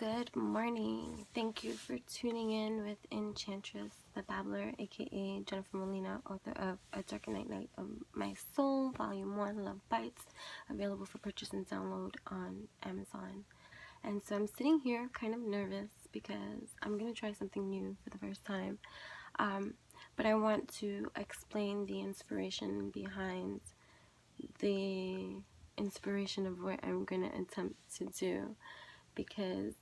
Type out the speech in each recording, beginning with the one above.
Good morning. Thank you for tuning in with Enchantress the BABBLER, aka Jennifer Molina, author of A Dark Night of My Soul, Volume 1, Love Bites, available for purchase and download on Amazon. And so I'm sitting here kind of nervous because I'm going to try something new for the first time. But I want to explain the inspiration behind the inspiration of what I'm going to attempt to do, because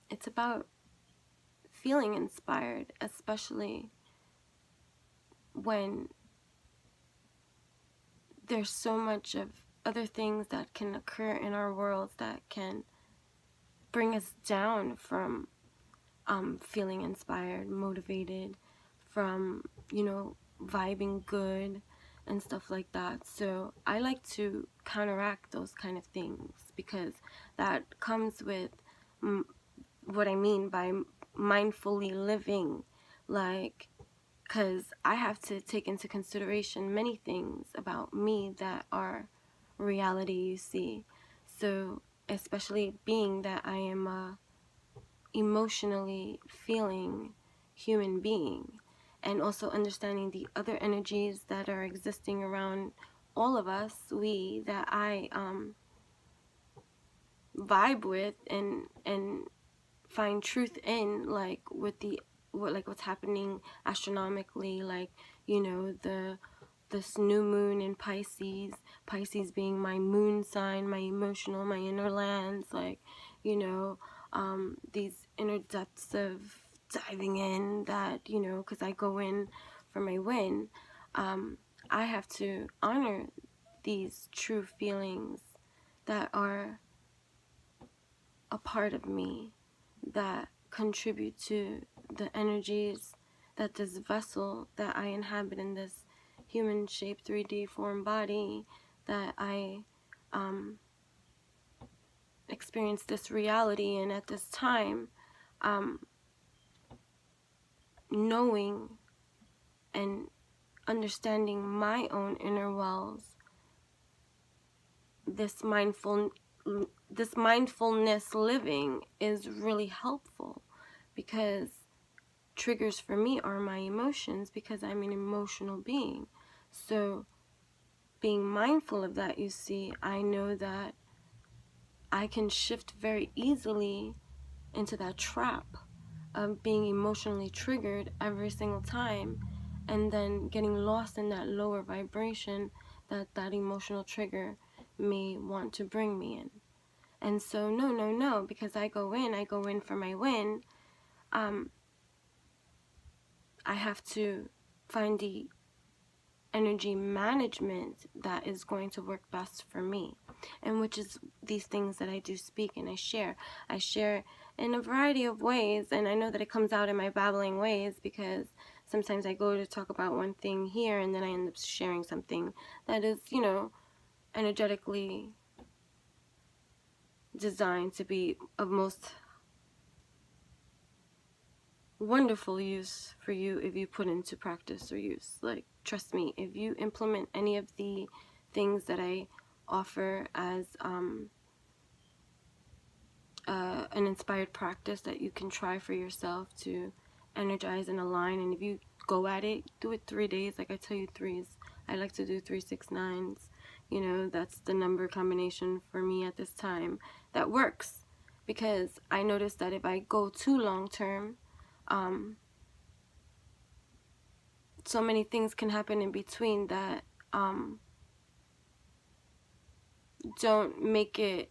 it's about feeling inspired, especially when there's so much of other things that can occur in our world that can bring us down from feeling inspired, motivated, from, vibing good and stuff like that. So I like to counteract those kind of things, because that comes with what I mean by mindfully living, because I have to take into consideration many things about me that are reality, you see. So especially being that I am a emotionally feeling human being, and also understanding the other energies that are existing around all of us, that I vibe with and find truth in, like what's happening astronomically, this new moon in Pisces being my moon sign, my emotional, my inner lands, these inner depths of diving in, that, because I go in for my win. I have to honor these true feelings that are a part of me, that contribute to the energies that this vessel that I inhabit in this human shaped 3D form body, that I experience this reality in at this time, knowing and understanding my own inner wells. This mindfulness living is really helpful, because triggers for me are my emotions, because I'm an emotional being. So being mindful of that, you see, I know that I can shift very easily into that trap of being emotionally triggered every single time, and then getting lost in that lower vibration that emotional trigger may want to bring me in. And so no, because I go in for my win. I have to find the energy management that is going to work best for me, and which is these things that I do speak and I share in a variety of ways. And I know that it comes out in my babbling ways, because sometimes I go to talk about one thing here and then I end up sharing something that is, energetically designed to be of most wonderful use for you if you put into practice or use. Like, trust me, if you implement any of the things that I offer as an inspired practice that you can try for yourself to energize and align, and if you go at it, do it 3 days. Like I tell you, threes. I like to do 3, 6, 9s. That's the number combination for me at this time that works, because I noticed that if I go too long term, so many things can happen in between that don't make it,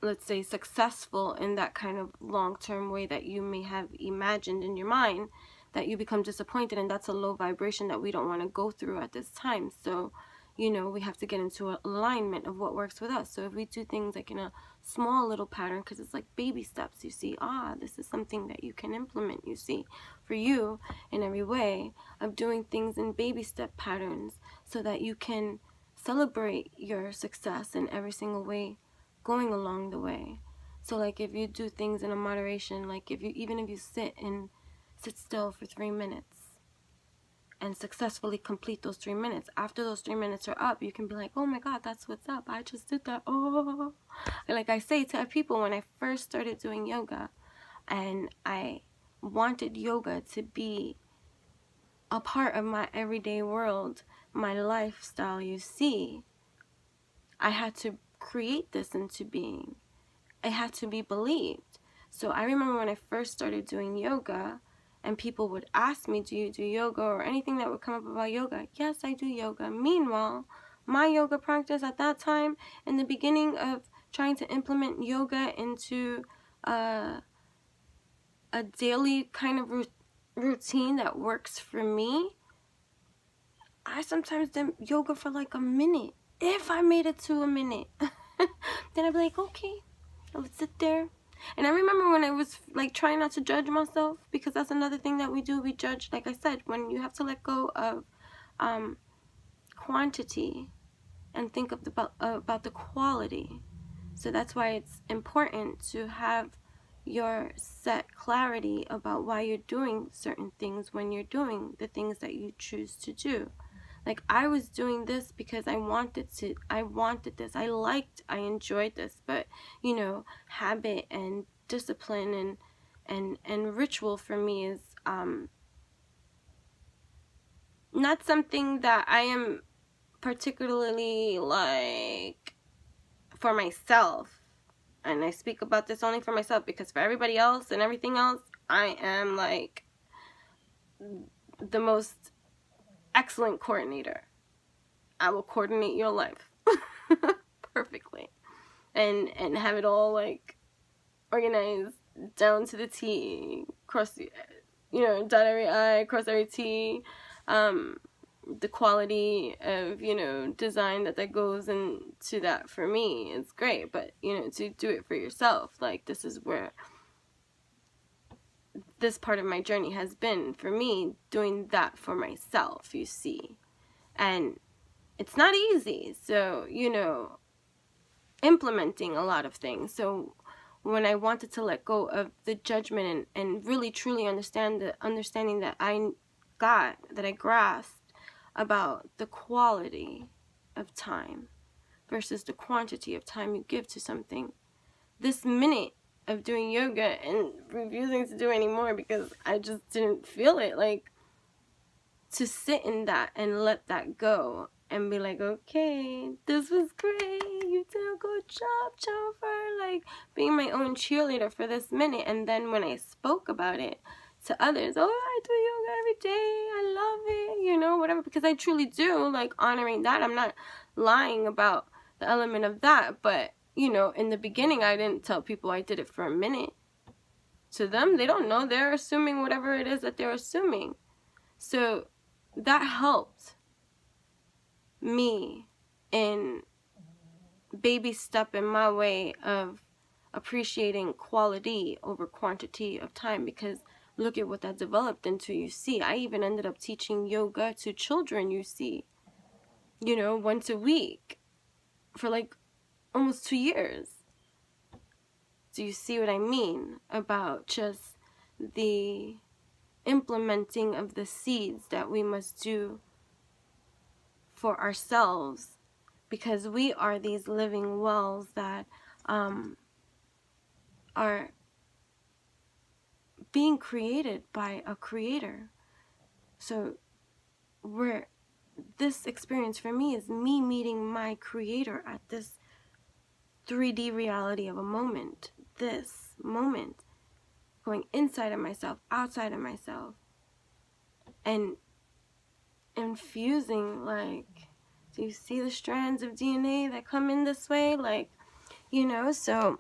let's say, successful in that kind of long-term way that you may have imagined in your mind, that you become disappointed, and that's a low vibration that we don't want to go through at this time. So we have to get into alignment of what works with us. So if we do things like in a small little pattern, because it's like baby steps, you see, this is something that you can implement, you see, for you in every way, of doing things in baby step patterns, so that you can celebrate your success in every single way going along the way. So like if you do things in a moderation, like even if you sit still for 3 minutes, and successfully complete those 3 minutes. After those 3 minutes are up, you can be like, oh my God, that's what's up. I just did that. Oh, and like I say to people, when I first started doing yoga and I wanted yoga to be a part of my everyday world, my lifestyle, you see, I had to create this into being. It had to be believed. So I remember when I first started doing yoga, and people would ask me, do you do yoga, or anything that would come up about yoga? Yes, I do yoga. Meanwhile, my yoga practice at that time, in the beginning of trying to implement yoga into a daily kind of routine that works for me, I sometimes did yoga for like a minute. If I made it to a minute, then I'd be like, okay, I would sit there. And I remember when I was like trying not to judge myself, because that's another thing that we do. We judge, like I said, when you have to let go of quantity and think of about the quality. So that's why it's important to have your set clarity about why you're doing certain things when you're doing the things that you choose to do. Like, I was doing this because I wanted this, I enjoyed this, but, you know, habit and discipline and ritual for me is not something that I am particularly like for myself. And I speak about this only for myself, because for everybody else and everything else, I am like the most excellent coordinator. I will coordinate your life perfectly and have it all like organized down to the T, cross the, you know, dot every I, cross every T. The quality of, you know, design that goes into that for me is great, but, you know, to do it for yourself, like, this is where this part of my journey has been for me, doing that for myself, you see. And it's not easy, so, you know, implementing a lot of things. So when I wanted to let go of the judgment and really truly understanding that I grasped about the quality of time versus the quantity of time you give to something, this minute of doing yoga and refusing to do anymore because I just didn't feel it, like, to sit in that and let that go and be like, okay, this was great, you did a good job, Jennifer, like, being my own cheerleader for this minute. And then when I spoke about it to others, oh, I do yoga every day, I love it, you know, whatever, because I truly do, like, honoring that. I'm not lying about the element of that, but, you know, in the beginning, I didn't tell people I did it for a minute. To them, they don't know, they're assuming whatever it is that they're assuming. So that helped me in baby step in my way of appreciating quality over quantity of time, because look at what that developed into, you see. I even ended up teaching yoga to children, you see, you know, once a week for like almost 2 years. Do you see what I mean about just the implementing of the seeds that we must do for ourselves, because we are these living wells that are being created by a creator. So this experience for me is me meeting my creator at this 3D reality of a moment, this moment, going inside of myself, outside of myself, and infusing, like, do you see the strands of DNA that come in this way? Like, you know, so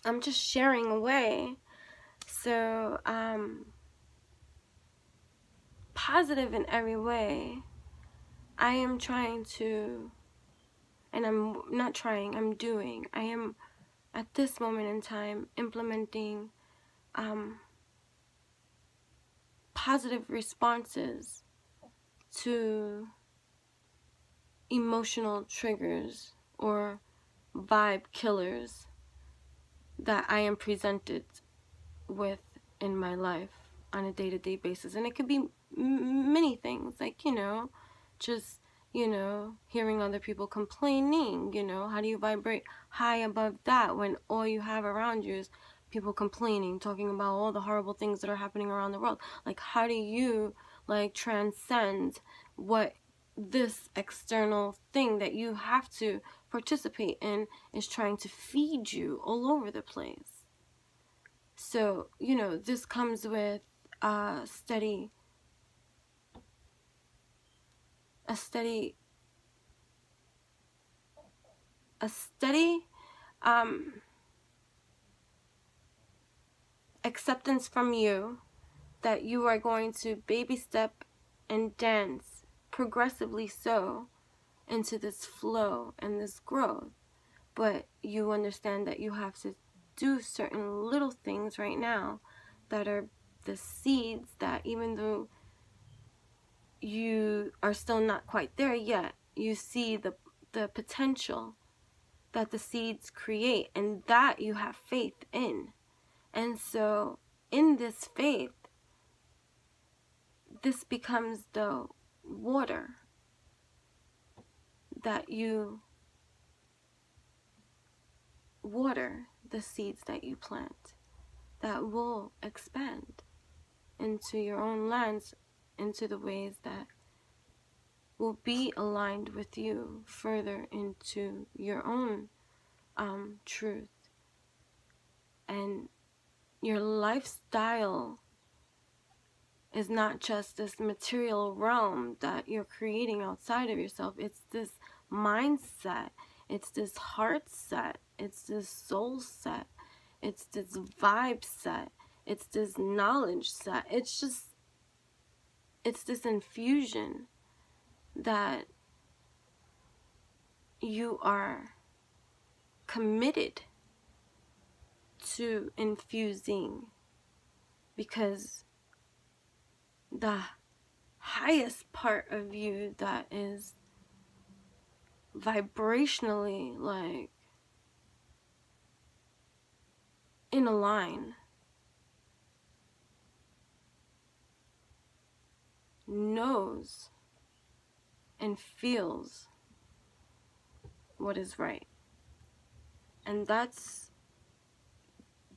I'm just sharing away. So, positive in every way. I am trying to, and I'm not trying, I'm doing. I am, at this moment in time, implementing positive responses to emotional triggers or vibe killers that I am presented with in my life on a day-to-day basis. And it could be many things, like, you know, just, you know, hearing other people complaining, you know, how do you vibrate high above that when all you have around you is people complaining, talking about all the horrible things that are happening around the world? Like, how do you, like, transcend what this external thing that you have to participate in is trying to feed you all over the place? So, you know, this comes with a steady acceptance from you that you are going to baby step and dance progressively so into this flow and this growth. But you understand that you have to do certain little things right now that are the seeds that, even though you are still not quite there yet, you see the potential that the seeds create, and that you have faith in. And so in this faith, this becomes the water that you water the seeds that you plant, that will expand into your own lands, into the ways that will be aligned with you further into your own truth. And your lifestyle is not just this material realm that you're creating outside of yourself. It's this mindset, it's this heart set, it's this soul set, it's this vibe set, it's this knowledge set. It's this infusion that you are committed to infusing, because the highest part of you that is vibrationally, like, in a line, knows and feels what is right. And that's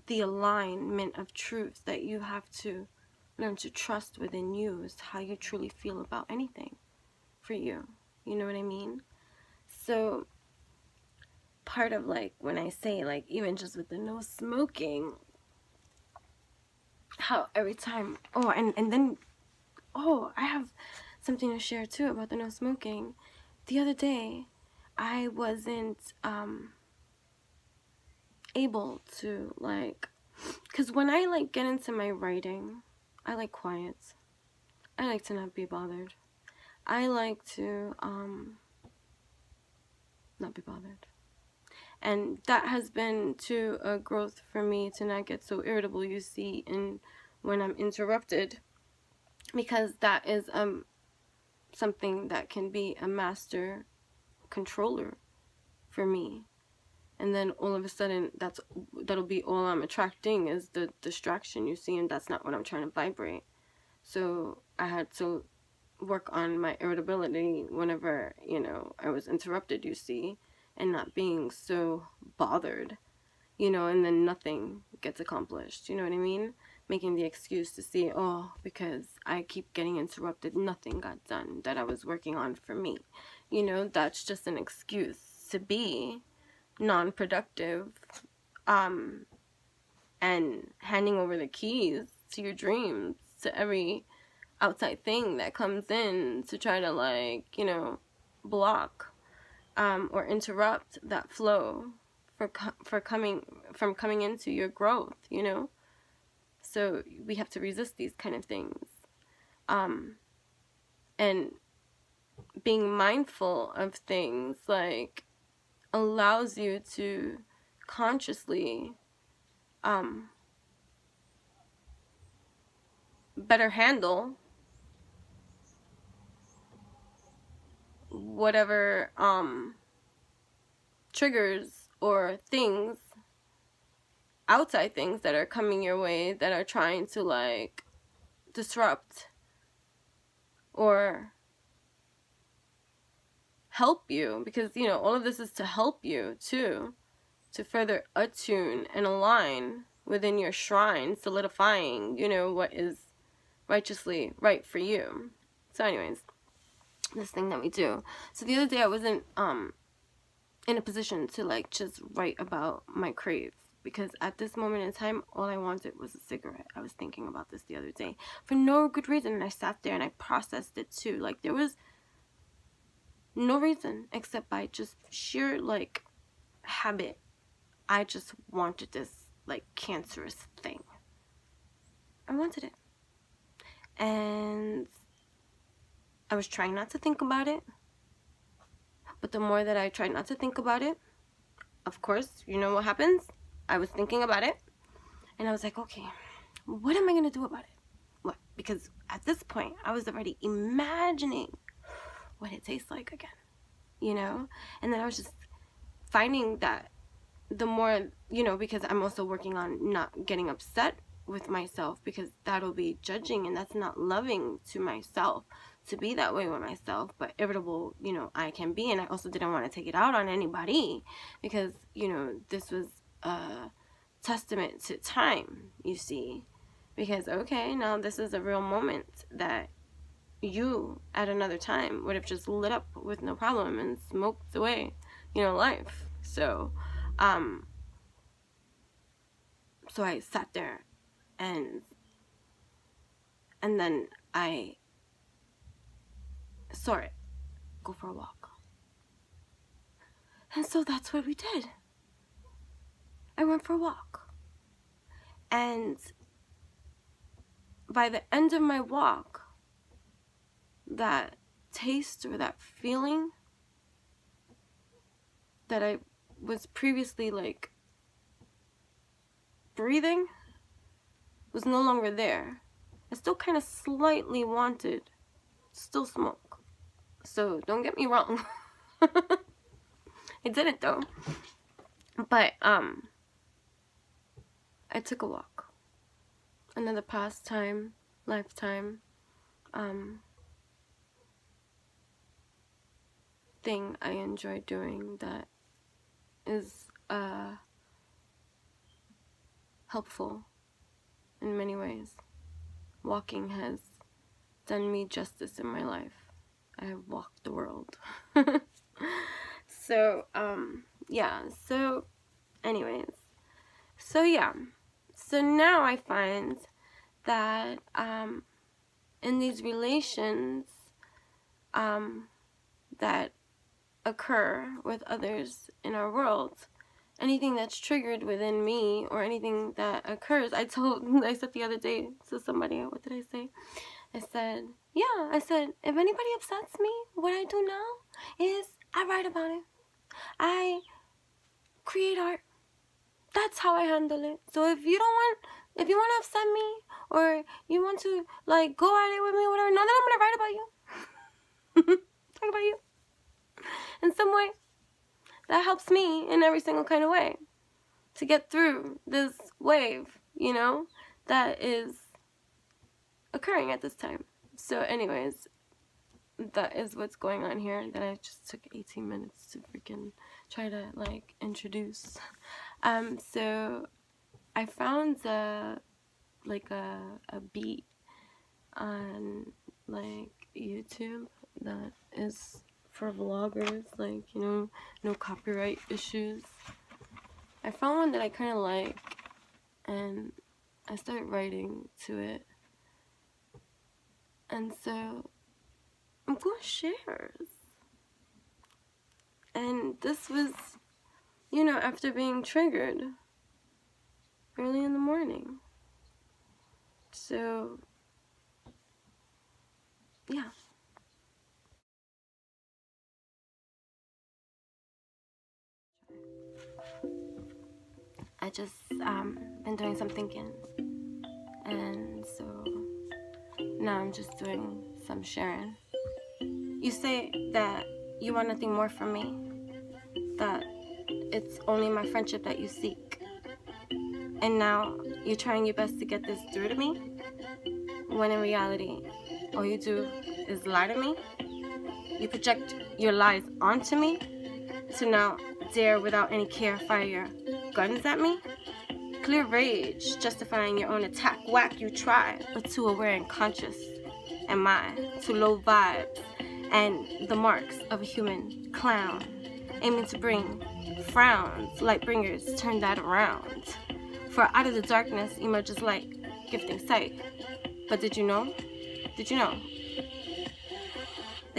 the alignment of truth that you have to learn to trust within you, is how you truly feel about anything for you. You know what I mean? So part of, like, when I say, like, even just with the no smoking, how every time, and then I have something to share too about the no smoking. The other day I wasn't able to, like, because when I, like, get into my writing, I like quiet. I like to not be bothered. I like to not be bothered. And that has been to a growth for me, to not get so irritable, you see, in when I'm interrupted, because that is something that can be a master controller for me. And then all of a sudden, that'll be all I'm attracting, is the distraction, you see, and that's not what I'm trying to vibrate. So I had to work on my irritability whenever, you know, I was interrupted, you see, and not being so bothered, you know, and then nothing gets accomplished, you know what I mean? Making the excuse to see, because I keep getting interrupted, nothing got done that I was working on for me. You know, that's just an excuse to be non-productive, and handing over the keys to your dreams to every outside thing that comes in to try to, like, you know, block or interrupt that flow from coming into your growth, you know. So we have to resist these kind of things, and being mindful of things, like, allows you to consciously better handle whatever triggers or things, outside things that are coming your way, that are trying to, like, disrupt or help you, because, you know, all of this is to help you too, to further attune and align within your shrine, solidifying, you know, what is righteously right for you. So anyways, this thing that we do. So the other day I wasn't in a position to like just write about my crave, because at this moment in time all I wanted was a cigarette. I was thinking about this the other day for no good reason, and I sat there and I processed it too. Like there was no reason except by just sheer like habit. I just wanted this like cancerous thing. I wanted it. And I was trying not to think about it. But the more that I tried not to think about it, of course, you know what happens? I was thinking about it. And I was like, okay, what am I going to do about it? What? Because at this point, I was already imagining what it tastes like again. You know? And then I was just finding that the more, you know, because I'm also working on not getting upset with myself, because that'll be judging, and that's not loving to myself to be that way with myself. But irritable, you know, I can be, and I also didn't want to take it out on anybody, because, you know, this was a testament to time, you see, because okay, now this is a real moment that you at another time would have just lit up with no problem and smoked away, you know, life. So so I sat there and then I saw it go for a walk. And so that's what we did. I went for a walk. And by the end of my walk, that taste or that feeling that I was previously like breathing was no longer there. I still kind of slightly wanted to still smoke. So don't get me wrong. I didn't though. But I took a walk. Another pastime, lifetime thing I enjoy doing that is helpful in many ways. Walking has done me justice in my life. I have walked the world. So yeah, so anyways, so yeah, so now I find that in these relations that occur with others in our world, anything that's triggered within me or anything that occurs, I said the other day to somebody, what did I say? I said, yeah, I said, if anybody upsets me, what I do now is I write about it. I create art. That's how I handle it. So if you want to upset me, or you want to like go at it with me or whatever, now that I'm gonna write about you. Talk about you. In some way. That helps me in every single kind of way to get through this wave, you know, that is occurring at this time. So anyways, that is what's going on here, that I just took 18 minutes to freaking try to like introduce. So I found like a beat on like YouTube that is for vloggers, like, you know, no copyright issues. I found one that I kind of like, and I started writing to it. And so I'm going to share. And this was, you know, after being triggered early in the morning. So yeah. I just been doing some thinking, and so now I'm just doing some sharing. You say that you want nothing more from me, that it's only my friendship that you seek, and now you're trying your best to get this through to me, when in reality all you do is lie to me. You project your lies onto me to now dare without any care fire your guns at me. Clear rage, justifying your own attack. Whack, you try, but too aware and conscious am I, to low vibes and the marks of a human clown, aiming to bring frowns. Light bringers, turn that around. For out of the darkness emerges light, gifting sight. But did you know that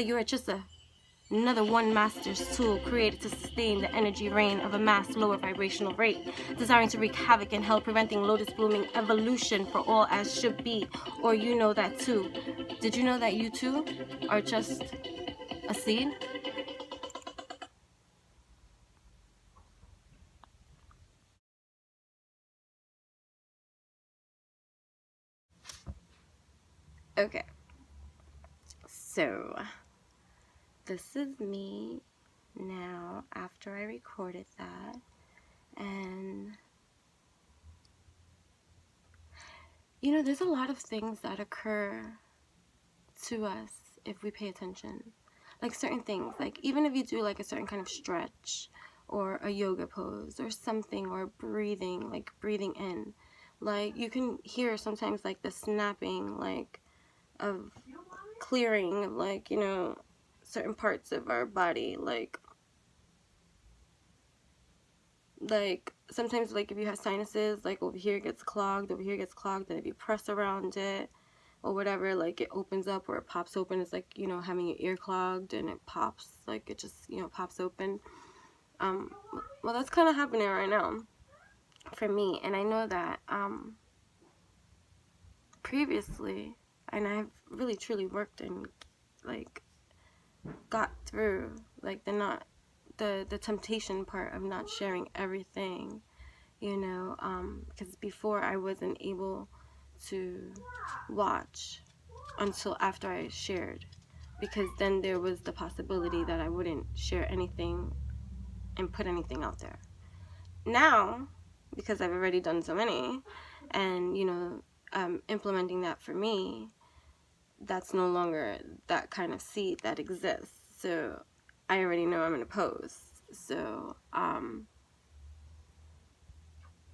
you are just another one master's tool, created to sustain the energy reign of a mass lower vibrational rate, desiring to wreak havoc in hell, preventing lotus blooming evolution for all as should be? Or you know that too. Did you know that you too are just a seed? Okay, so this is me now after I recorded that, and you know, there's a lot of things that occur to us if we pay attention. Like certain things, like even if you do like a certain kind of stretch or a yoga pose or something, or breathing, like breathing in, like you can hear sometimes like the snapping, like of clearing of, like, you know, certain parts of our body, like sometimes, like if you have sinuses, like over here gets clogged, over here gets clogged, and if you press around it or whatever, like it opens up or it pops open. It's like, you know, having your ear clogged and it pops, like it just, you know, pops open. Well, that's kind of happening right now for me, and I know that previously, and I've really truly worked and like got through like the temptation part of not sharing everything, you know, because before I wasn't able to watch until after I shared, because then there was the possibility that I wouldn't share anything and put anything out there. Now, because I've already done so many, and you know, implementing that for me, that's no longer that kind of seed that exists. So I already know I'm gonna post. So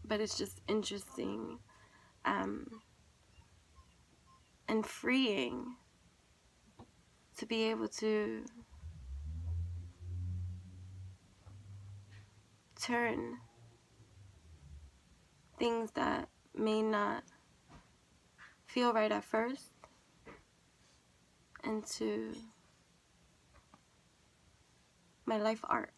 but it's just interesting and freeing to be able to turn things that may not feel right at first into my life art,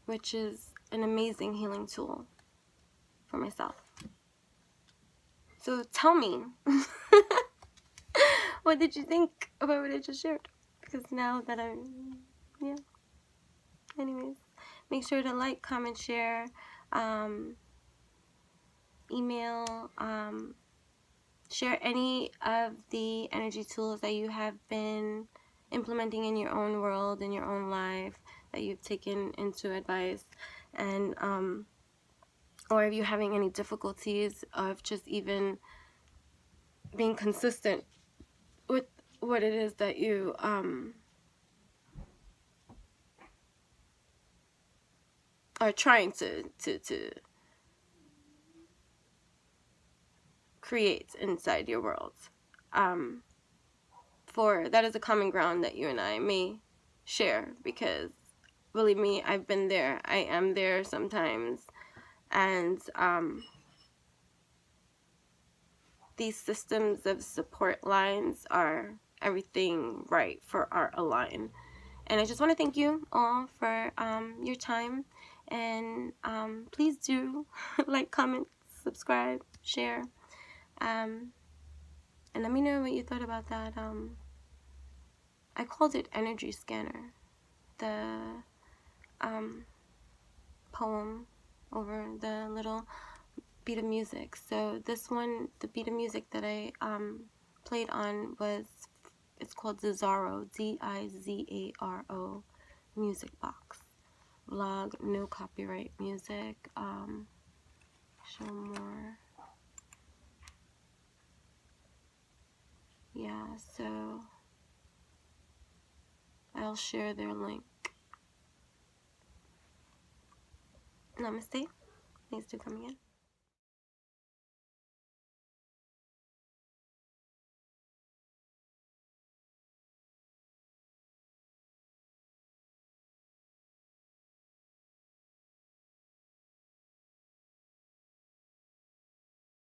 which is an amazing healing tool for myself. So tell me, what did you think about what I just shared? Because now that yeah. Anyways, make sure to like, comment, share, email, share any of the energy tools that you have been implementing in your own world, in your own life, that you've taken into advice, and or if you're having any difficulties of just even being consistent with what it is that you are trying to create inside your world. For that is a common ground that you and I may share, because believe me, I've been there. I am there sometimes, and these systems of support lines are everything right for our align. And I just want to thank you all for your time, and please do like, comment, subscribe, share, and let me know what you thought about that. I called it Energy Scanner, the poem over the little beat of music. So this one, the beat of music that I played on it's called Dizaro, D-I-Z-A-R-O, music box. Vlog, no copyright music. Show more. yeah, so I'll share their link. Namaste. Thanks for coming in.